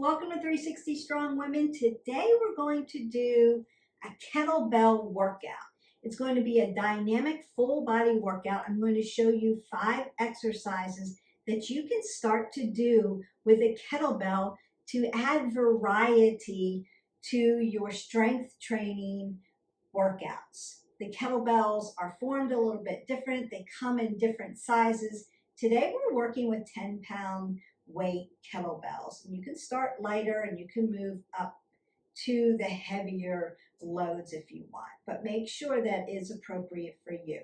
Welcome to 360 Strong Women. Today we're going to do a kettlebell workout. It's going to be a dynamic full body workout. I'm going to show you 5 exercises that you can start to do with a kettlebell to add variety to your strength training workouts. The kettlebells are formed a little bit different. They come in different sizes. Today we're working with 10-pound weight kettlebells, and you can start lighter and you can move up to the heavier loads if you want, but make sure that is appropriate for you.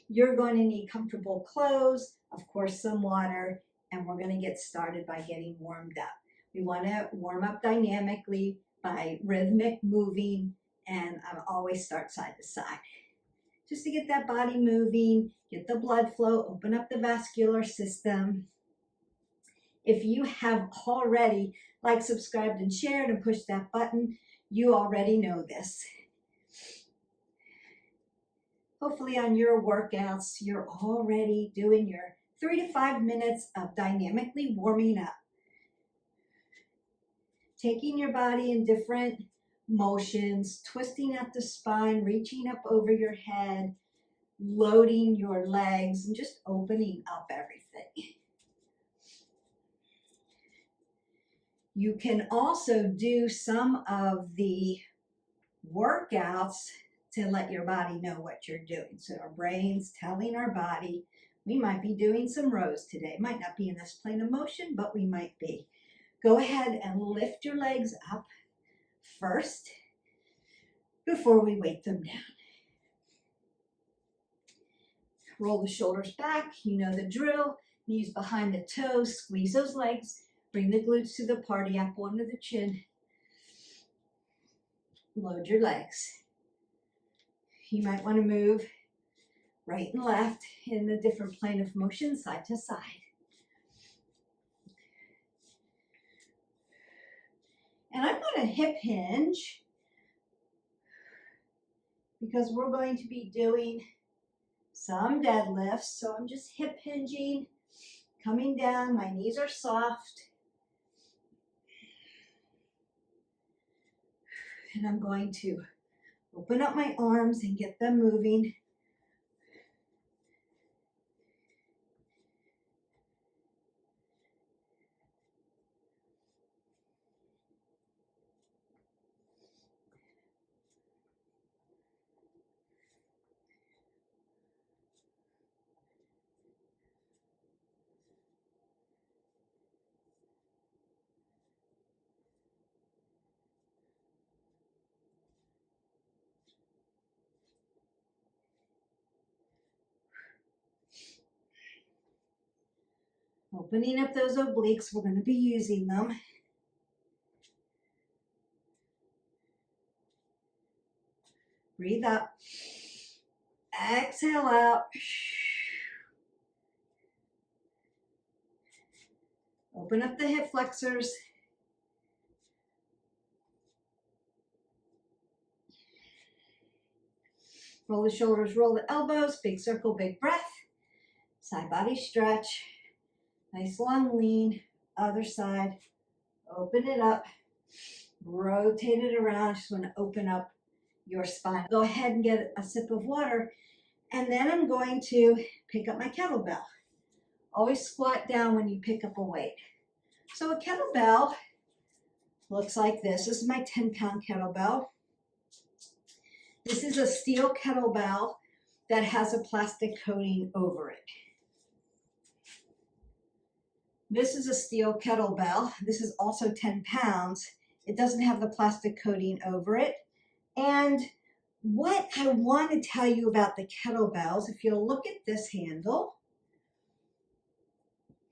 You're going to need comfortable clothes, of course some water, and we're going to get started by getting warmed up. We want to warm up dynamically by rhythmic moving, and I always start side to side just to get that body moving, get the blood flow, open up the vascular system. If you have already liked, subscribed, and shared and pushed that button, you already know this. Hopefully on your workouts, you're already doing your 3 to 5 minutes of dynamically warming up. Taking your body in different motions, twisting up the spine, reaching up over your head, loading your legs, and just opening up everything. You can also do some of the workouts to let your body know what you're doing. So our brain's telling our body, we might be doing some rows today. Might not be in this plane of motion, but we might be. Go ahead and lift your legs up first before we weight them down. Roll the shoulders back, you know the drill. Knees behind the toes, squeeze those legs. Bring the glutes to the party, apple under the chin. Load your legs. You might want to move right and left in a different plane of motion, side to side. And I'm going to hip hinge because we're going to be doing some deadlifts. So I'm just hip hinging, coming down. My knees are soft. And I'm going to open up my arms and get them moving. Opening up those obliques, we're going to be using them. Breathe up. Exhale out. Open up the hip flexors. Roll the shoulders, roll the elbows, big circle, big breath. Side body stretch. Nice long lean, other side, open it up, rotate it around. Just want to open up your spine. Go ahead and get a sip of water, and then I'm going to pick up my kettlebell. Always squat down when you pick up a weight. So a kettlebell looks like this. This is my 10-pound kettlebell. This is a steel kettlebell that has a plastic coating over it. This is a steel kettlebell. This is also 10 pounds. It doesn't have the plastic coating over it. And what I want to tell you about the kettlebells, if you'll look at this handle,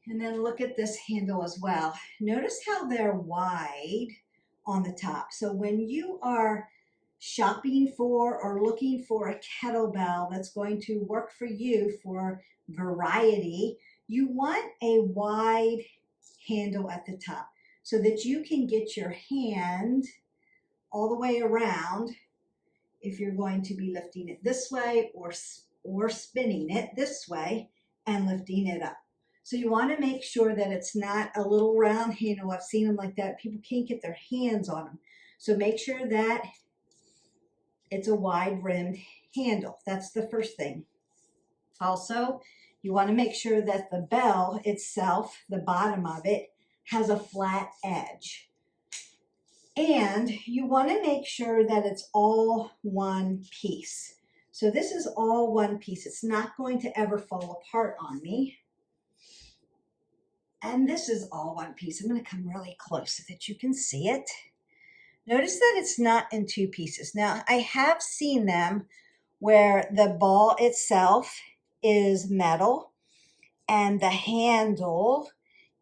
and then look at this handle as well. Notice how they're wide on the top. So when you are shopping for or looking for a kettlebell that's going to work for you for variety, you want a wide handle at the top so that you can get your hand all the way around if you're going to be lifting it this way or spinning it this way and lifting it up. So you want to make sure that it's not a little round handle. I've seen them like that. People can't get their hands on them. So make sure that it's a wide rimmed handle. That's the first thing. Also, you want to make sure that the bell itself, the bottom of it, has a flat edge. And you want to make sure that it's all one piece. So this is all one piece. It's not going to ever fall apart on me. And this is all one piece. I'm going to come really close so that you can see it. Notice that it's not in two pieces. Now, I have seen them where the ball itself is metal and the handle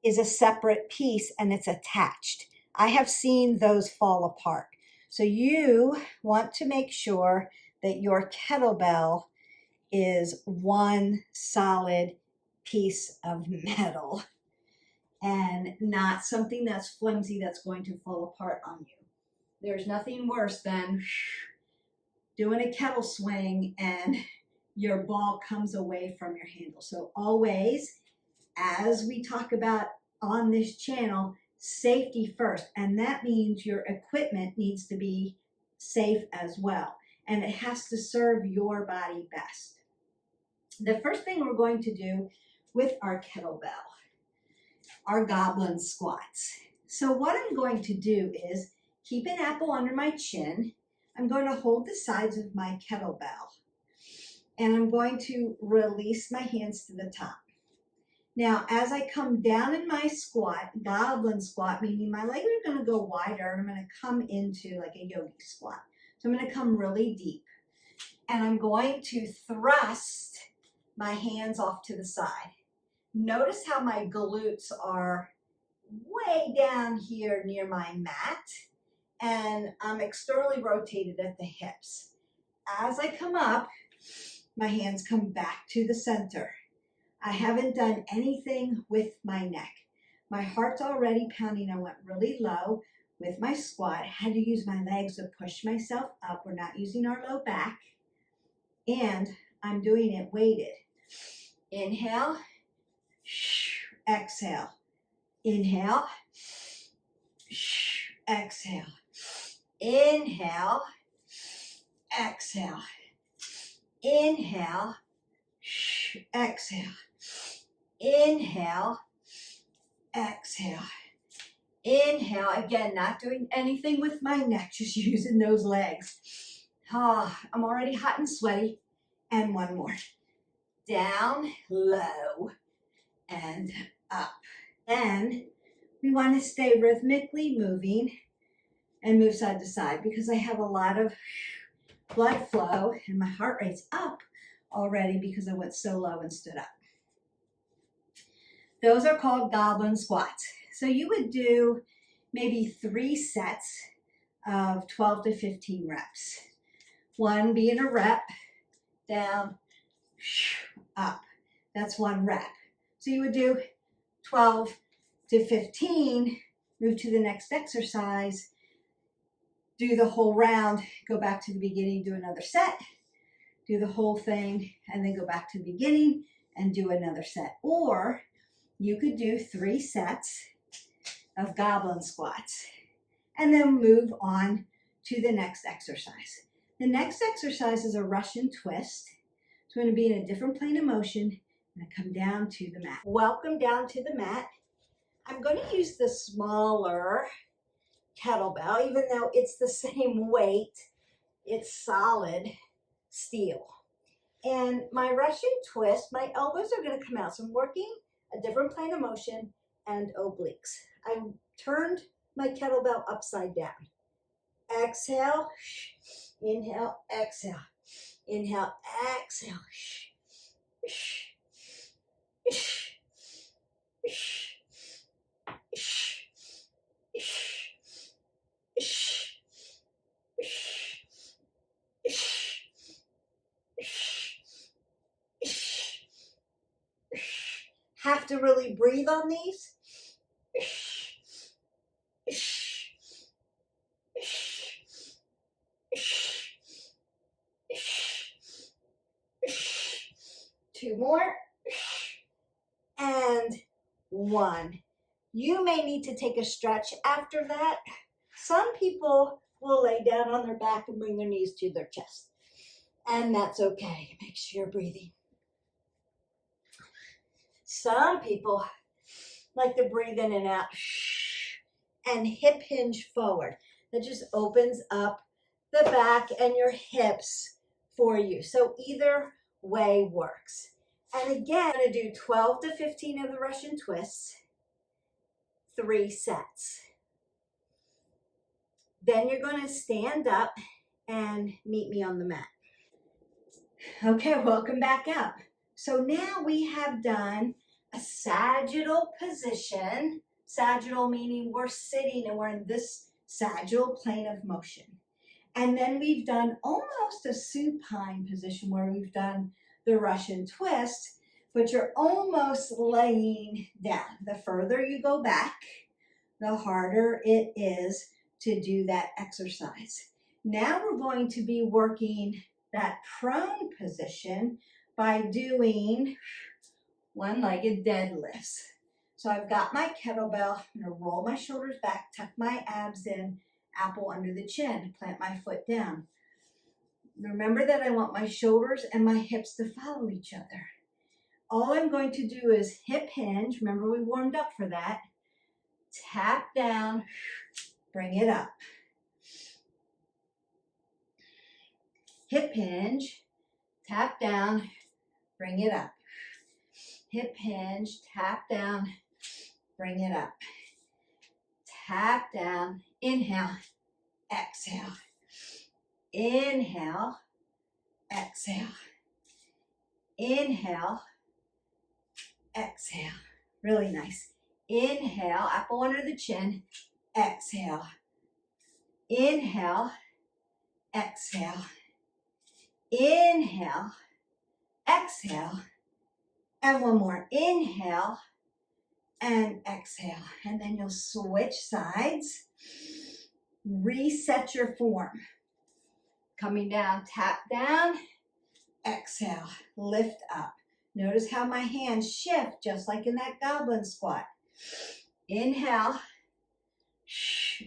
is a separate piece and it's attached. I have seen those fall apart. So you want to make sure that your kettlebell is one solid piece of metal and not something that's flimsy that's going to fall apart on you. There's nothing worse than doing a kettle swing and your ball comes away from your handle. So always, as we talk about on this channel, safety first. And that means your equipment needs to be safe as well. And it has to serve your body best. The first thing we're going to do with our kettlebell are goblin squats. So what I'm going to do is keep an apple under my chin. I'm going to hold the sides of my kettlebell and I'm going to release my hands to the top. Now, as I come down in my squat, goblin squat, meaning my legs are going to go wider and I'm going to come into like a yogi squat. So I'm going to come really deep and I'm going to thrust my hands off to the side. Notice how my glutes are way down here near my mat and I'm externally rotated at the hips. As I come up, my hands come back to the center. I haven't done anything with my neck. My heart's already pounding. I went really low with my squat. I had to use my legs to push myself up. We're not using our low back. And I'm doing it weighted. Inhale, exhale. Inhale, exhale. Inhale, exhale. Inhale, exhale. Inhale, exhale. Inhale, again, not doing anything with my neck, just using those legs. I'm already hot and sweaty. And one more. Down, low, and up. Then we want to stay rhythmically moving and move side to side because I have a lot of blood flow and my heart rate's up already because I went so low and stood up. Those are called goblin squats. So you would do maybe 3 sets of 12 to 15 reps. One being a rep, down, up. That's 1 rep. So you would do 12 to 15, move to the next exercise, do the whole round, go back to the beginning, do another set, do the whole thing, and then go back to the beginning and do another set. Or you could do 3 sets of goblin squats and then move on to the next exercise. The next exercise is a Russian twist. So I'm going to be in a different plane of motion and I come down to the mat. Welcome down to the mat. I'm going to use the smaller kettlebell, even though it's the same weight, it's solid steel. And my Russian twist, my elbows are going to come out. So I'm working a different plane of motion and obliques. I turned my kettlebell upside down. Exhale, inhale, exhale. Inhale, exhale. Have to really breathe on these. Two more. and 1. You may need to take a stretch after that. Some people will lay down on their back and bring their knees to their chest, and that's okay. Make sure you're breathing. Some people like to breathe in and out and hip hinge forward. That just opens up the back and your hips for you. So either way works. And again, I'm going to do 12 to 15 of the Russian twists, 3 sets. Then you're going to stand up and meet me on the mat. Okay, welcome back up. So now we have done a sagittal position. Sagittal meaning we're sitting and we're in this sagittal plane of motion. And then we've done almost a supine position where we've done the Russian twist, but you're almost laying down. The further you go back, the harder it is to do that exercise. Now we're going to be working that prone position by doing one-legged deadlifts. So I've got my kettlebell. I'm going to roll my shoulders back, tuck my abs in, apple under the chin, plant my foot down. Remember that I want my shoulders and my hips to follow each other. All I'm going to do is hip hinge. Remember we warmed up for that. Tap down, bring it up. Hip hinge, tap down, bring it up. Hip hinge, tap down, bring it up. Tap down, inhale, exhale. Inhale, exhale. Inhale, exhale. Really nice. Inhale, apple under the chin, exhale. Inhale, exhale. Inhale, exhale. And one more. Inhale and exhale. And then you'll switch sides. Reset your form. Coming down, tap down, exhale, lift up. Notice how my hands shift just like in that goblin squat. Inhale,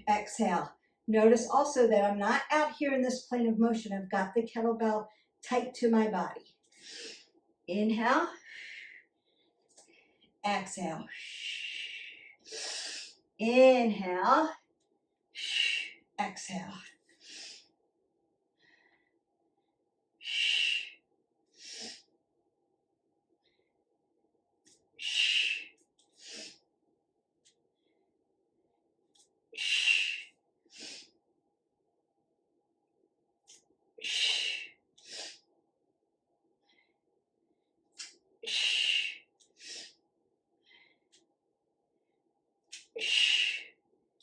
exhale. Notice also that I'm not out here in this plane of motion. I've got the kettlebell tight to my body. Inhale, exhale. Inhale, exhale.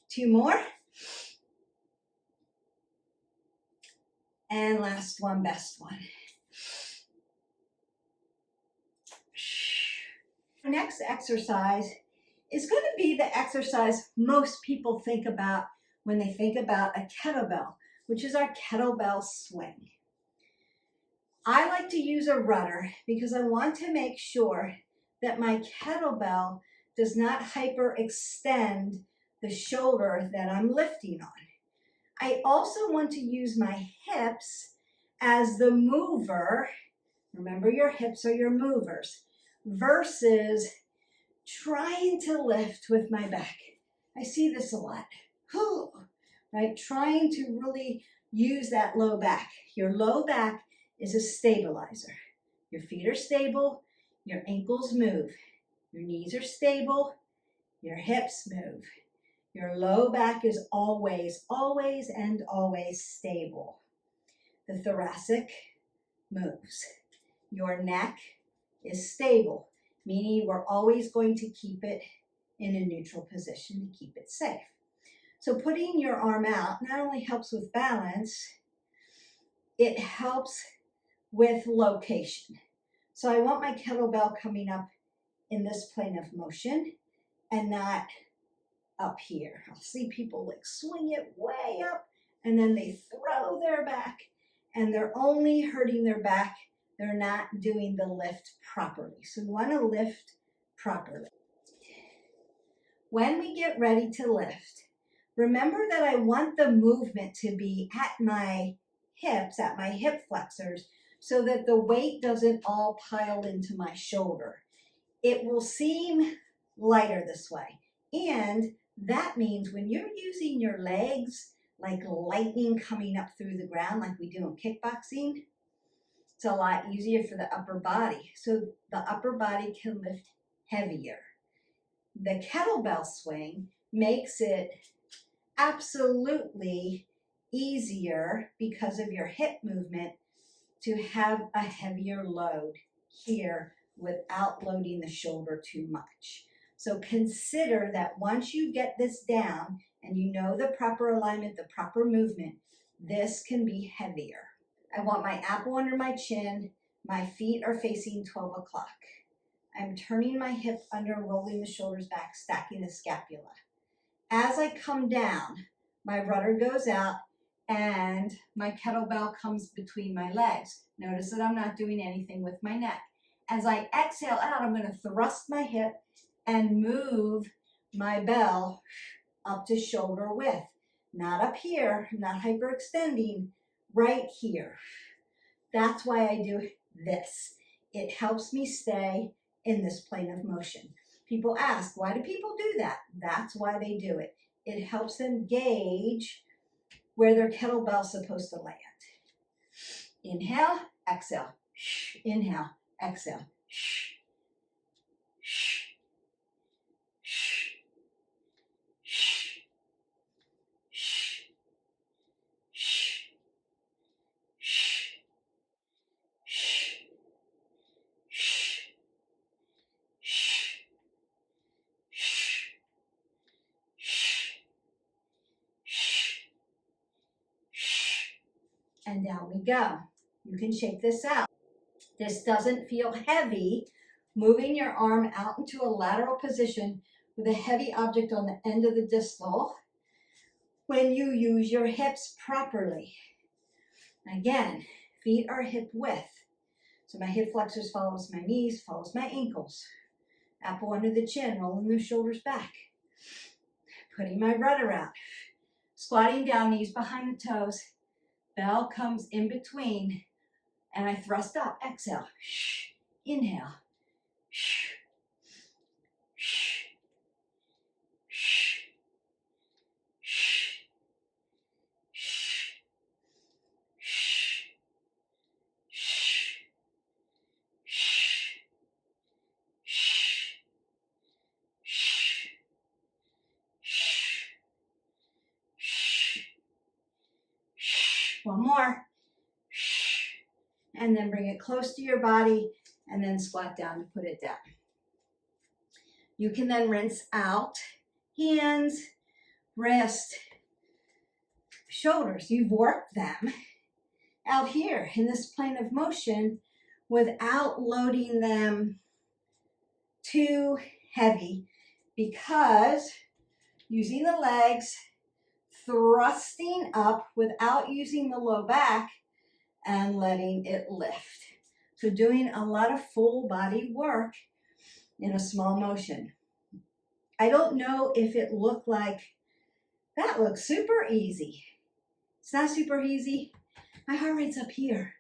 Two more. And last one, best one. Our next exercise is going to be the exercise most people think about when they think about a kettlebell, which is our kettlebell swing. I like to use a rudder because I want to make sure that my kettlebell does not hyperextend the shoulder that I'm lifting on. I also want to use my hips as the mover. Remember, your hips are your movers versus trying to lift with my back. I see this a lot, right? Trying to really use that low back. Your low back is a stabilizer. Your feet are stable, your ankles move, your knees are stable, your hips move. Your low back is always, always, and always stable. The thoracic moves. Your neck is stable, meaning we're always going to keep it in a neutral position to keep it safe. So putting your arm out not only helps with balance, it helps with location. So I want my kettlebell coming up in this plane of motion and not up here. I'll see people like swing it way up and then they throw their back and they're only hurting their back. They're not doing the lift properly. So we want to lift properly. When we get ready to lift, remember that I want the movement to be at my hips, at my hip flexors, so that the weight doesn't all pile into my shoulder. It will seem lighter this way. And that means when you're using your legs like lightning coming up through the ground like we do in kickboxing, it's a lot easier for the upper body. So the upper body can lift heavier. The kettlebell swing makes it absolutely easier because of your hip movement to have a heavier load here without loading the shoulder too much. So consider that once you get this down and you know the proper alignment, the proper movement, this can be heavier. I want my apple under my chin. My feet are facing 12 o'clock. I'm turning my hip under, rolling the shoulders back, stacking the scapula. As I come down, my rudder goes out and my kettlebell comes between my legs. Notice that I'm not doing anything with my neck. As I exhale out, I'm going to thrust my hip and move my bell up to shoulder width. Not up here, not hyperextending, right here. That's why I do this. It helps me stay in this plane of motion. People ask, why do people do that? That's why they do it. It helps them gauge where their kettlebell's supposed to land. Inhale, exhale. Inhale, exhale. And down we go. You can shake this out. This doesn't feel heavy. Moving your arm out into a lateral position with a heavy object on the end of the distal when you use your hips properly. Again, feet are hip width. So my hip flexors follows my knees, follows my ankles. Apple under the chin, rolling the shoulders back. Putting my rudder out. Squatting down, knees behind the toes. Bell comes in between, and I thrust up. Exhale. Inhale. One more. And then bring it close to your body and then squat down to put it down. You can then rinse out hands, wrist, shoulders. You've worked them out here in this plane of motion without loading them too heavy, because using the legs, thrusting up without using the low back, and letting it lift. So doing a lot of full body work in a small motion. I don't know if it looked like, that looks super easy. It's not super easy. My heart rate's up here.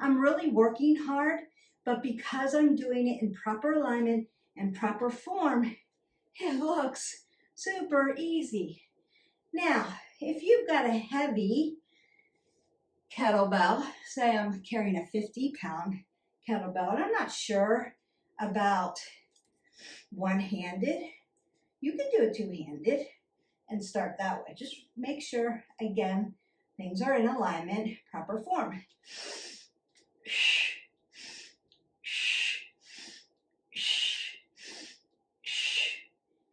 I'm really working hard, but because I'm doing it in proper alignment and proper form, it looks super easy. Now, if you've got a heavy kettlebell, say I'm carrying a 50-pound kettlebell, and I'm not sure about one-handed, you can do it two-handed and start that way. Just make sure, again, things are in alignment, proper form.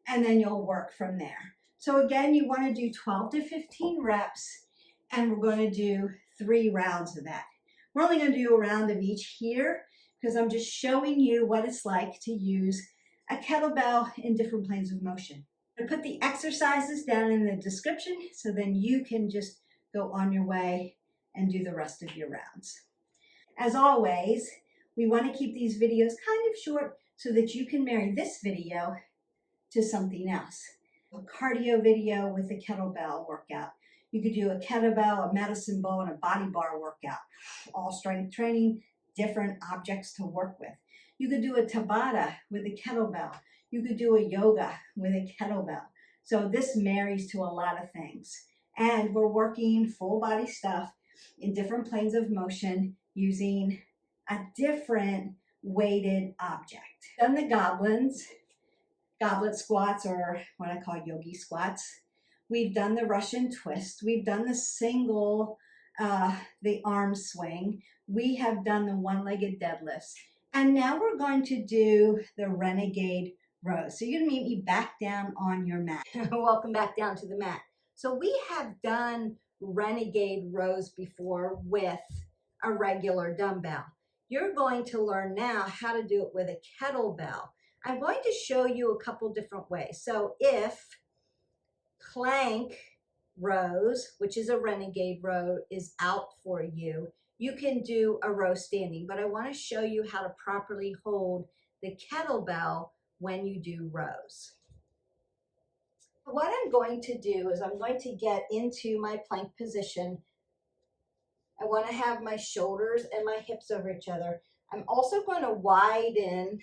And then you'll work from there. So again, you want to do 12 to 15 reps, and we're going to do 3 rounds of that. We're only going to do a round of each here because I'm just showing you what it's like to use a kettlebell in different planes of motion. I put the exercises down in the description so then you can just go on your way and do the rest of your rounds. As always, we want to keep these videos kind of short so that you can marry this video to something else. A cardio video with a kettlebell workout. You could do a kettlebell, a medicine ball, and a body bar workout. All strength training, different objects to work with. You could do a Tabata with a kettlebell. You could do a yoga with a kettlebell. So this marries to a lot of things. And we're working full body stuff in different planes of motion using a different weighted object. Done the goblet squats, or what I call yogi squats. We've done the Russian twist. We've done the single, the arm swing. We have done the one-legged deadlifts. And now we're going to do the Renegade rows. So you're gonna meet me back down on your mat. Welcome back down to the mat. So we have done Renegade rows before with a regular dumbbell. You're going to learn now how to do it with a kettlebell. I'm going to show you a couple different ways. So if plank rows, which is a Renegade row, is out for you, you can do a row standing, but I want to show you how to properly hold the kettlebell when you do rows. What I'm going to do is I'm going to get into my plank position. I want to have my shoulders and my hips over each other. I'm also going to widen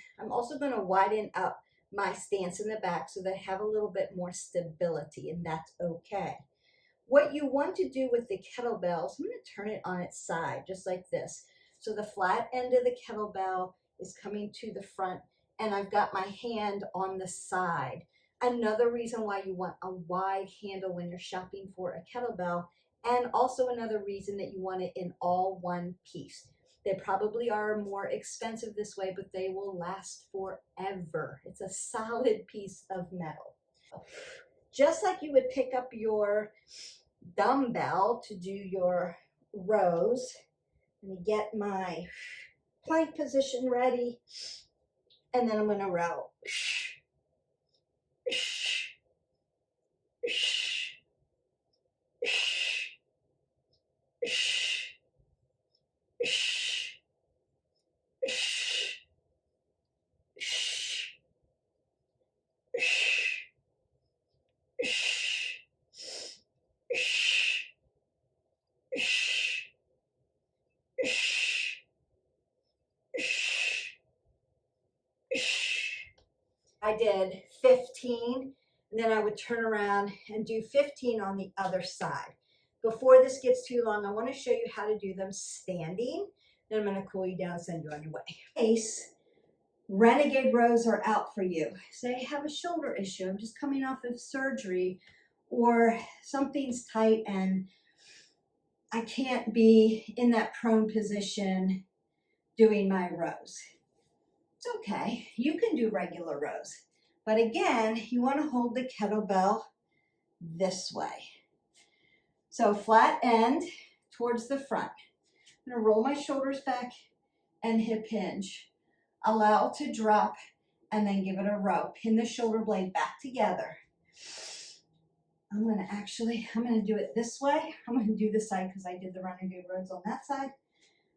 up my stance in the back so that I have a little bit more stability, and that's okay. What you want to do with the kettlebells, I'm going to turn it on its side, just like this. So the flat end of the kettlebell is coming to the front, and I've got my hand on the side. Another reason why you want a wide handle when you're shopping for a kettlebell, and also another reason that you want it in all one piece. They probably are more expensive this way, but they will last forever. It's a solid piece of metal. Just like you would pick up your dumbbell to do your rows. Let me get my plank position ready, and then I'm going to row. I did 15, and then I would turn around and do 15 on the other side. Before this gets too long, I want to show you how to do them standing. Then I'm going to cool you down and send you on your way. In case Renegade rows are out for you. Say I have a shoulder issue, I'm just coming off of surgery, or something's tight and I can't be in that prone position doing my rows. It's okay, you can do regular rows. But again, you want to hold the kettlebell this way. So flat end towards the front. I'm going to roll my shoulders back and hip hinge. Allow to drop and then give it a row. Pin the shoulder blade back together. I'm going to do it this way. I'm going to do this side because I did the Renegade rows on that side.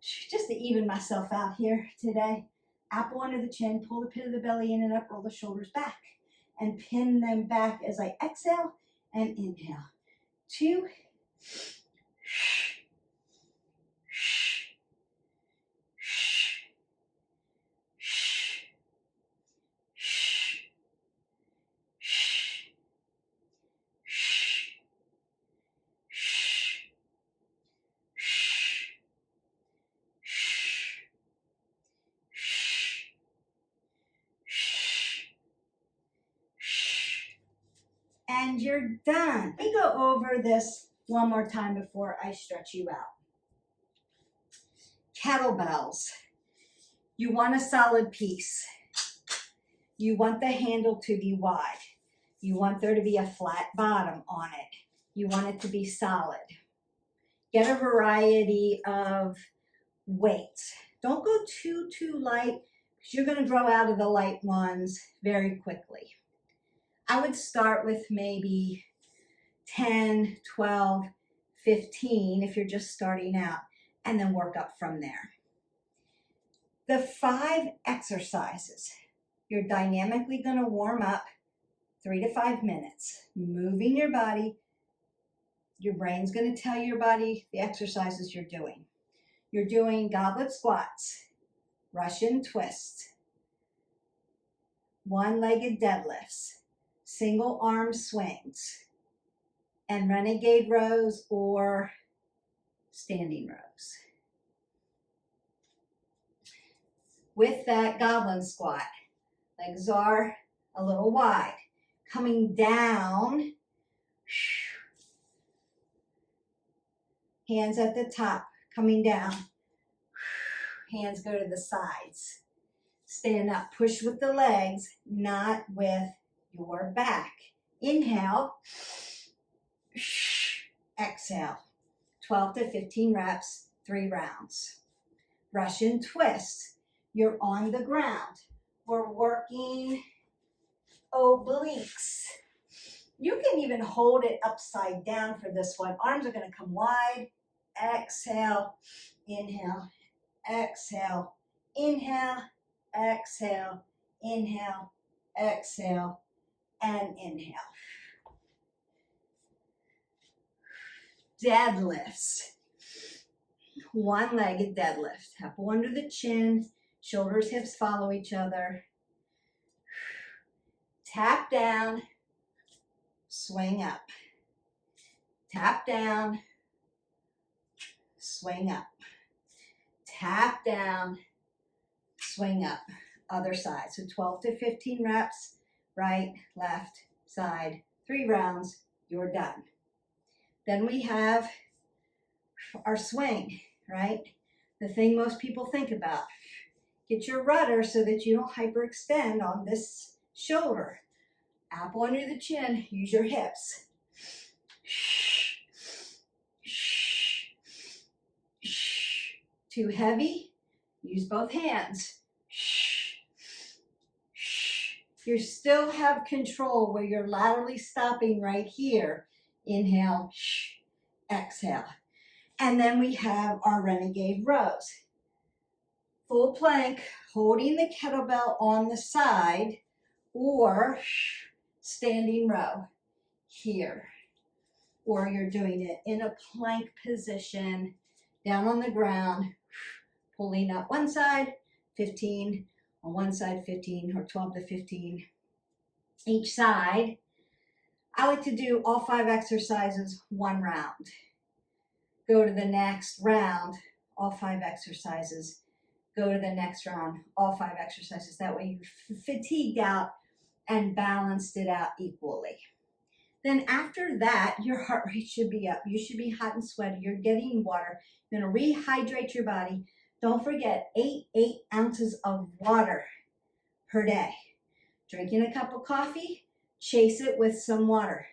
Just to even myself out here today. Apple under the chin, pull the pit of the belly in and up, roll the shoulders back, and pin them back as I exhale and inhale. 2. And you're done. Let me go over this one more time before I stretch you out. Kettlebells. You want a solid piece. You want the handle to be wide. You want there to be a flat bottom on it. You want it to be solid. Get a variety of weights. Don't go too light because you're going to grow out of the light ones very quickly. I would start with maybe 10, 12, 15 if you're just starting out, and then work up from there. The 5 exercises You're dynamically going to warm up 3 to 5 minutes, moving your body. Your brain's going to tell your body the exercises you're doing. You're doing goblet squats, Russian twists, one-legged deadlifts, single arm swings, and renegade rows or standing rows. With that goblin squat, legs are a little wide, coming down, hands at the top, coming down, hands go to the sides. Stand up, push with the legs, not with your back. Inhale, exhale. 12 to 15 reps, 3 rounds. Russian twist, you're on the ground. We're working obliques. You can even hold it upside down for this one. Arms are going to come wide. Exhale, inhale, exhale, inhale, exhale, inhale, exhale, and inhale. Deadlifts. One-legged deadlift. Elbow under the chin, shoulders, hips follow each other. Tap down, swing up. Tap down, swing up. Tap down, swing up. Other side. So 12 to 15 reps, right, left, side, 3 rounds, you're done. Then we have our swing, right? The thing most people think about. Get your rudder so that you don't hyperextend on this shoulder. Apple under the chin, use your hips. Too heavy, use both hands. You still have control where you're laterally stopping right here. Inhale, exhale. And then we have our renegade rows. Full plank, holding the kettlebell on the side, or standing row here. Or you're doing it in a plank position, down on the ground, pulling up one side, 15, on one side 15, or 12 to 15 each side. I like to do all 5 exercises 1 round. Go to the next round, all 5 exercises. Go to the next round, all 5 exercises. That way you fatigued out and balanced it out equally. Then after that, your heart rate should be up. You should be hot and sweaty. You're getting water. You're going to rehydrate your body. Don't forget, 8 ounces of water per day. Drinking a cup of coffee, chase it with some water.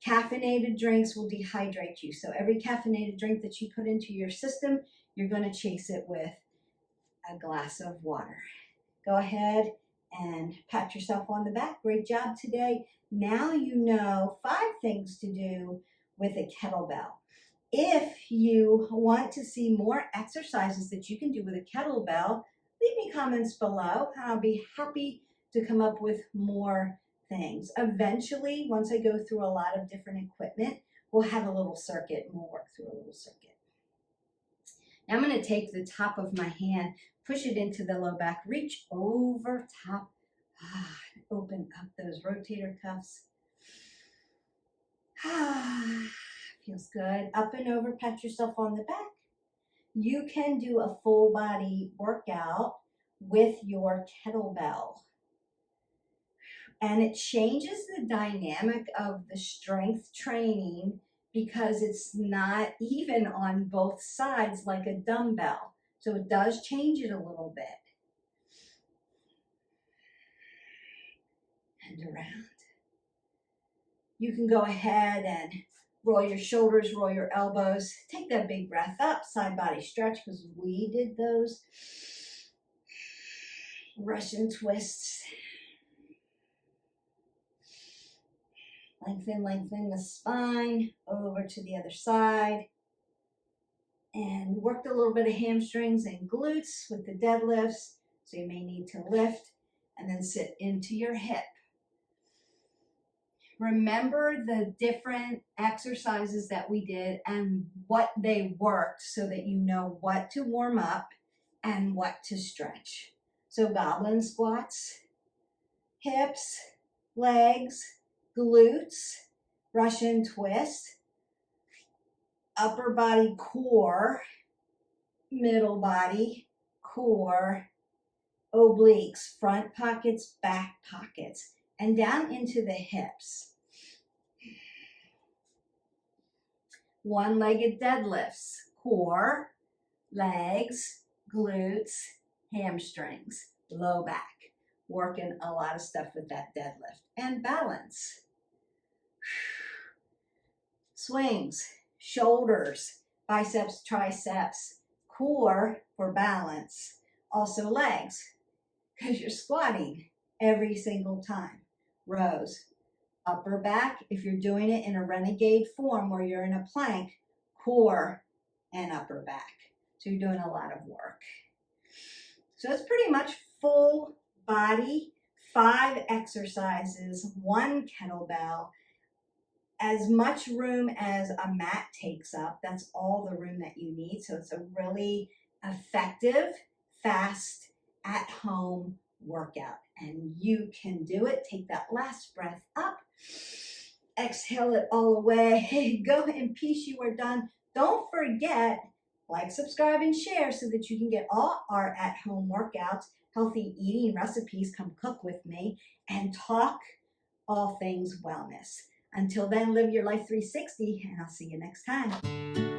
Caffeinated drinks will dehydrate you. So every caffeinated drink that you put into your system, you're going to chase it with a glass of water. Go ahead and pat yourself on the back. Great job today. Now you know 5 things to do with a kettlebell. If you want to see more exercises that you can do with a kettlebell, leave me comments below. I'll be happy to come up with more things. Eventually, once I go through a lot of different equipment, we'll have a little circuit and we'll work through a little circuit. Now I'm going to take the top of my hand, push it into the low back, reach over top, open up those rotator cuffs. Feels good. Up and over, pat yourself on the back. You can do a full body workout with your kettlebell. And it changes the dynamic of the strength training because it's not even on both sides like a dumbbell. So it does change it a little bit. And around. You can go ahead and roll your shoulders, roll your elbows. Take that big breath up, side body stretch, because we did those Russian twists. Lengthen the spine over to the other side. And worked a little bit of hamstrings and glutes with the deadlifts. So you may need to lift and then sit into your hip. Remember the different exercises that we did and what they worked so that you know what to warm up and what to stretch. So goblin squats, hips, legs, glutes, Russian twist, upper body core, middle body, core, obliques, front pockets, back pockets, and down into the hips. One-legged deadlifts, core, legs, glutes, hamstrings, low back. Working a lot of stuff with that deadlift. And balance. Swings, shoulders, biceps, triceps, core for balance. Also legs, because you're squatting every single time. Rows. Upper back, if you're doing it in a renegade form where you're in a plank, core and upper back. So you're doing a lot of work. So it's pretty much full body, 5 exercises, 1 kettlebell, as much room as a mat takes up. That's all the room that you need. So it's a really effective, fast, at-home workout. And you can do it. Take that last breath up. Exhale it all away. Go in peace. You are done. Don't forget, like, subscribe, and share so that you can get all our at-home workouts, healthy eating recipes. Come cook with me and talk all things wellness. Until then, live your life 360, and I'll see you next time.